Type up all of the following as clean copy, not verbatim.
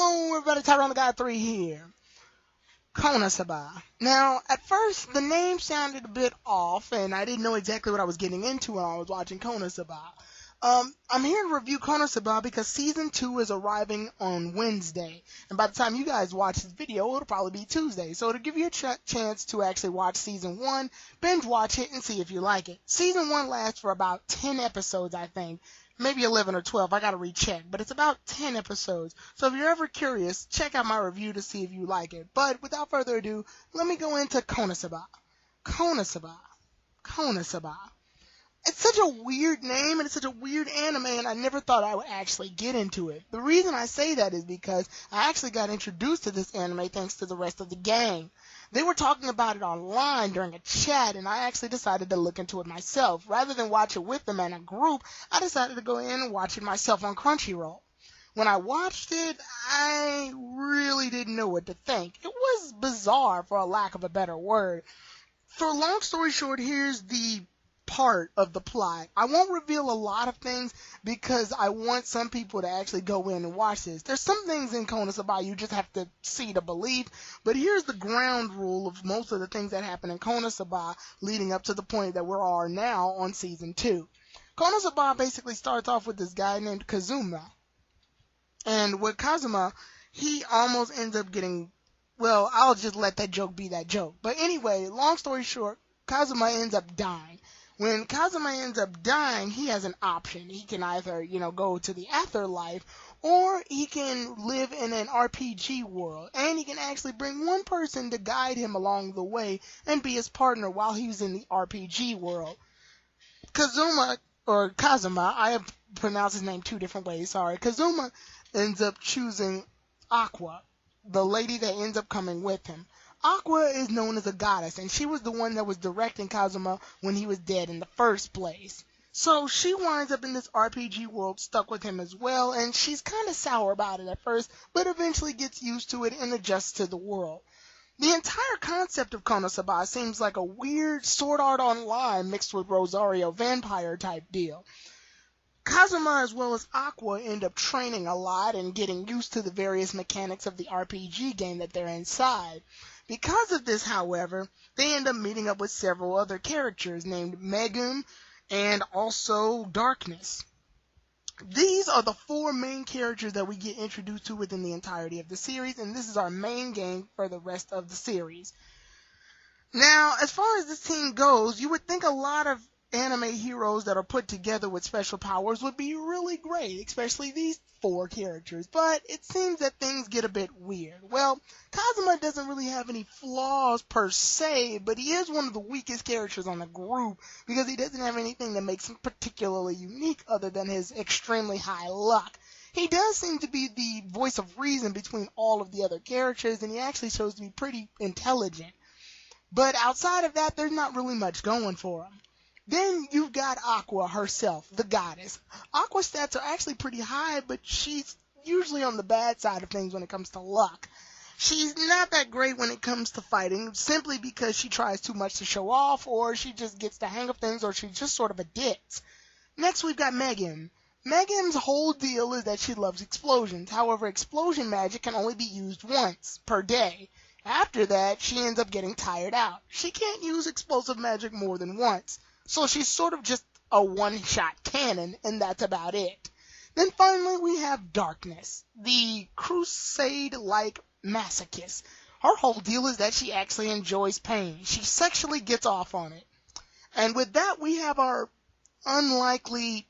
Hello, everybody. Tyrone the God 3 here. Konosuba. Now, at first, the name sounded a bit off, and I didn't know exactly what I was getting into when I was watching Konosuba. I'm here to review Konosuba because Season 2 is arriving on Wednesday. And by the time you guys watch this video, it'll probably be Tuesday. So to give you a chance to actually watch Season 1, binge watch it and see if you like it. Season 1 lasts for about 10 episodes, I think. Maybe 11 or 12, I gotta recheck, but it's about 10 episodes. So if you're ever curious, check out my review to see if you like it. But without further ado, let me go into Konosuba. Konosuba. It's such a weird name and it's such a weird anime, and I never thought I would actually get into it. The reason I say that is because I actually got introduced to this anime thanks to the rest of the gang. They were talking about it online during a chat, and I actually decided to look into it myself. Rather than watch it with them in a group, I decided to go in and watch it myself on Crunchyroll. When I watched it, I really didn't know what to think. It was bizarre, for a lack of a better word. For a long story short, here's the part of the plot. I won't reveal a lot of things because I want some people to actually go in and watch this. There's some things in Konosuba you just have to see to believe, but here's the ground rule of most of the things that happen in Konosuba leading up to the point that we are now on Season 2. Konosuba basically starts off with this guy named Kazuma. And with Kazuma, he almost ends up getting, well, I'll just let that joke be that joke. But anyway, long story short, Kazuma ends up dying. When Kazuma ends up dying, he has an option. He can either, go to the afterlife, or he can live in an RPG world. And he can actually bring one person to guide him along the way and be his partner while he's in the RPG world. Kazuma, I have pronounced his name two different ways, sorry. Kazuma ends up choosing Aqua, the lady that ends up coming with him. Aqua is known as a goddess, and she was the one that was directing Kazuma when he was dead in the first place. So she winds up in this RPG world stuck with him as well, and she's kind of sour about it at first, but eventually gets used to it and adjusts to the world. The entire concept of Konosuba seems like a weird Sword Art Online mixed with Rosario vampire type deal. Kazuma as well as Aqua end up training a lot and getting used to the various mechanics of the RPG game that they're inside. Because of this, however, they end up meeting up with several other characters named Megum and also Darkness. These are the four main characters that we get introduced to within the entirety of the series, and this is our main gang for the rest of the series. Now, as far as this team goes, you would think a lot of anime heroes that are put together with special powers would be really great, especially these four characters, but it seems that things get a bit weird. Well, Kazuma doesn't really have any flaws per se, but he is one of the weakest characters on the group because he doesn't have anything that makes him particularly unique other than his extremely high luck. He does seem to be the voice of reason between all of the other characters, and he actually shows to be pretty intelligent. But outside of that, there's not really much going for him. Then you've got Aqua herself, the goddess. Aqua's stats are actually pretty high, but she's usually on the bad side of things when it comes to luck. She's not that great when it comes to fighting, simply because she tries too much to show off, or she just gets the hang of things, or she's just sort of a ditz. Next we've got Megum. Megum's whole deal is that she loves explosions. However, explosion magic can only be used once per day. After that, she ends up getting tired out. She can't use explosive magic more than once. So she's sort of just a one-shot cannon, and that's about it. Then finally we have Darkness, the crusade-like masochist. Her whole deal is that she actually enjoys pain. She sexually gets off on it. And with that, we have our unlikely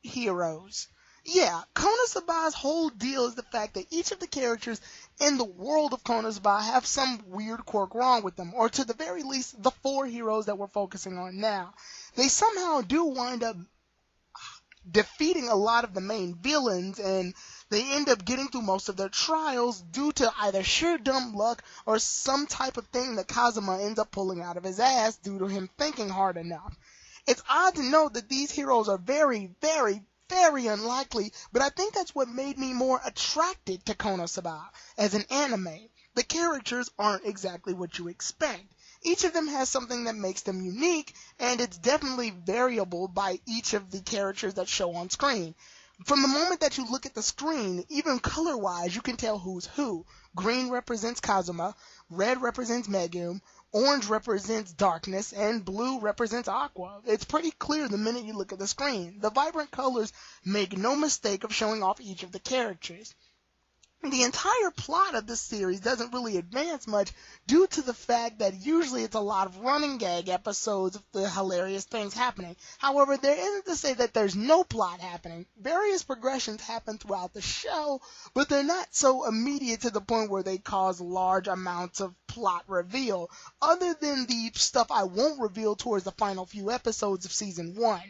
heroes. Yeah, Konosuba's whole deal is the fact that each of the characters in the world of Konosuba have some weird quirk wrong with them, or to the very least, the four heroes that we're focusing on now. They somehow do wind up defeating a lot of the main villains, and they end up getting through most of their trials due to either sheer dumb luck or some type of thing that Kazuma ends up pulling out of his ass due to him thinking hard enough. It's odd to note that these heroes are very, very, very unlikely, but I think that's what made me more attracted to Konosuba as an anime. The characters aren't exactly what you expect. Each of them has something that makes them unique, and it's definitely variable by each of the characters that show on screen. From the moment that you look at the screen, even color-wise, you can tell who's who. Green represents Kazuma, red represents Megumi, orange represents darkness, and blue represents Aqua. It's pretty clear the minute you look at the screen. The vibrant colors make no mistake of showing off each of the characters. The entire plot of this series doesn't really advance much due to the fact that usually it's a lot of running gag episodes of the hilarious things happening. However, there isn't to say that there's no plot happening. Various progressions happen throughout the show, but they're not so immediate to the point where they cause large amounts of plot reveal, other than the stuff I won't reveal towards the final few episodes of Season 1.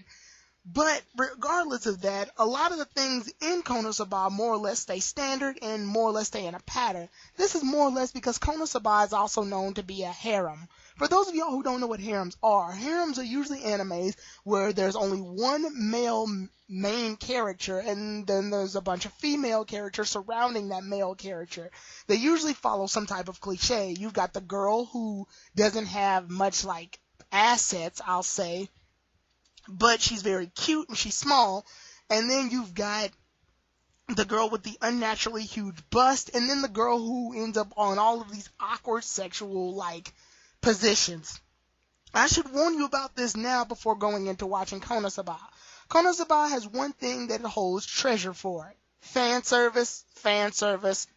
But regardless of that, a lot of the things in Konosuba more or less stay standard and more or less stay in a pattern. This is more or less because Konosuba is also known to be a harem. For those of y'all who don't know what harems are usually animes where there's only one male main character and then there's a bunch of female characters surrounding that male character. They usually follow some type of cliche. You've got the girl who doesn't have much like assets, I'll say, but she's very cute and she's small. And then you've got the girl with the unnaturally huge bust, and then the girl who ends up on all of these awkward sexual like positions. I should warn you about this now before going into watching Konosuba. Konosuba has one thing that it holds treasure for it. Fan service, fan service,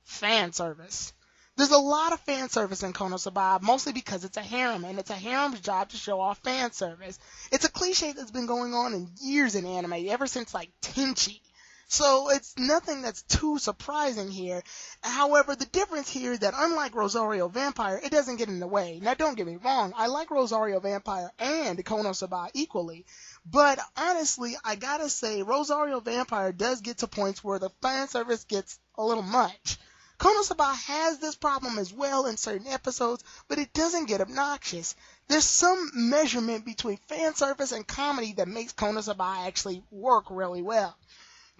fan service. There's a lot of fan service in Konosuba, mostly because it's a harem, and it's a harem's job to show off fan service. It's a cliche that's been going on in years in anime, ever since like Tenchi. So it's nothing that's too surprising here. However, the difference here is that unlike Rosario Vampire, it doesn't get in the way. Now don't get me wrong, I like Rosario Vampire and Konosuba equally. But honestly, I gotta say, Rosario Vampire does get to points where the fan service gets a little much. Konosuba has this problem as well in certain episodes, but it doesn't get obnoxious. There's some measurement between fan service and comedy that makes Konosuba actually work really well.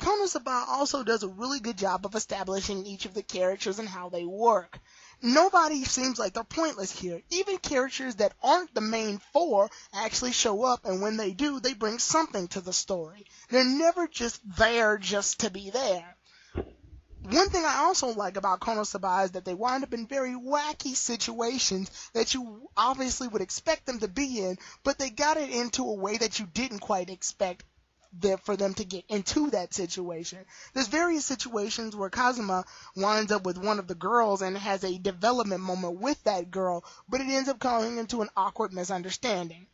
Konosuba also does a really good job of establishing each of the characters and how they work. Nobody seems like they're pointless here. Even characters that aren't the main four actually show up, and when they do, they bring something to the story. They're never just there just to be there. One thing I also like about Konosuba is that they wind up in very wacky situations that you obviously would expect them to be in, but they got it into a way that you didn't quite expect for them to get into that situation. There's various situations where Kazuma winds up with one of the girls and has a development moment with that girl, but it ends up coming into an awkward misunderstanding.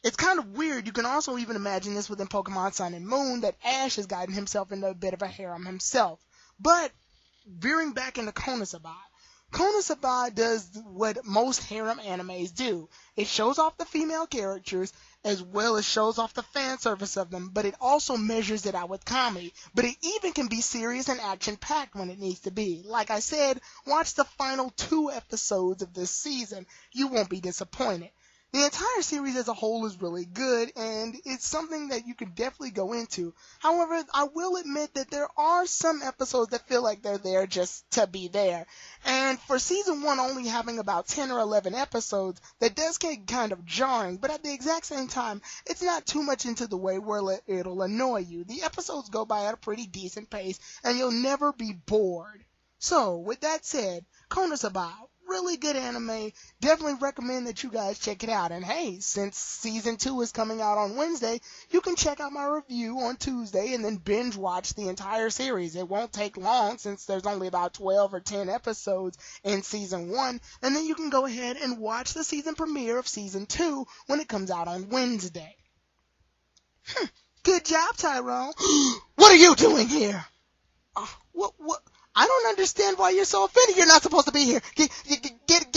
It's kind of weird. You can also even imagine this within Pokemon Sun and Moon, that Ash has gotten himself into a bit of a harem himself. But veering back into Konosuba, Konosuba does what most harem animes do. It shows off the female characters as well as shows off the fan service of them, but it also measures it out with comedy. But it even can be serious and action-packed when it needs to be. Like I said, watch the final 2 episodes of this season. You won't be disappointed. The entire series as a whole is really good, and it's something that you can definitely go into. However, I will admit that there are some episodes that feel like they're there just to be there. And for Season 1 only having about 10 or 11 episodes, that does get kind of jarring, but at the exact same time, it's not too much into the way where it'll annoy you. The episodes go by at a pretty decent pace, and you'll never be bored. So, with that said, Konosuba, really good anime. Definitely recommend that you guys check it out. And hey, since Season 2 is coming out on Wednesday, you can check out my review on Tuesday and then binge watch the entire series. It won't take long since there's only about 12 or 10 episodes in Season 1. And then you can go ahead and watch the season premiere of Season 2 when it comes out on Wednesday. Good job, Tyrone. What are you doing here? What? I don't understand why you're so offended. You're not supposed to be here. Get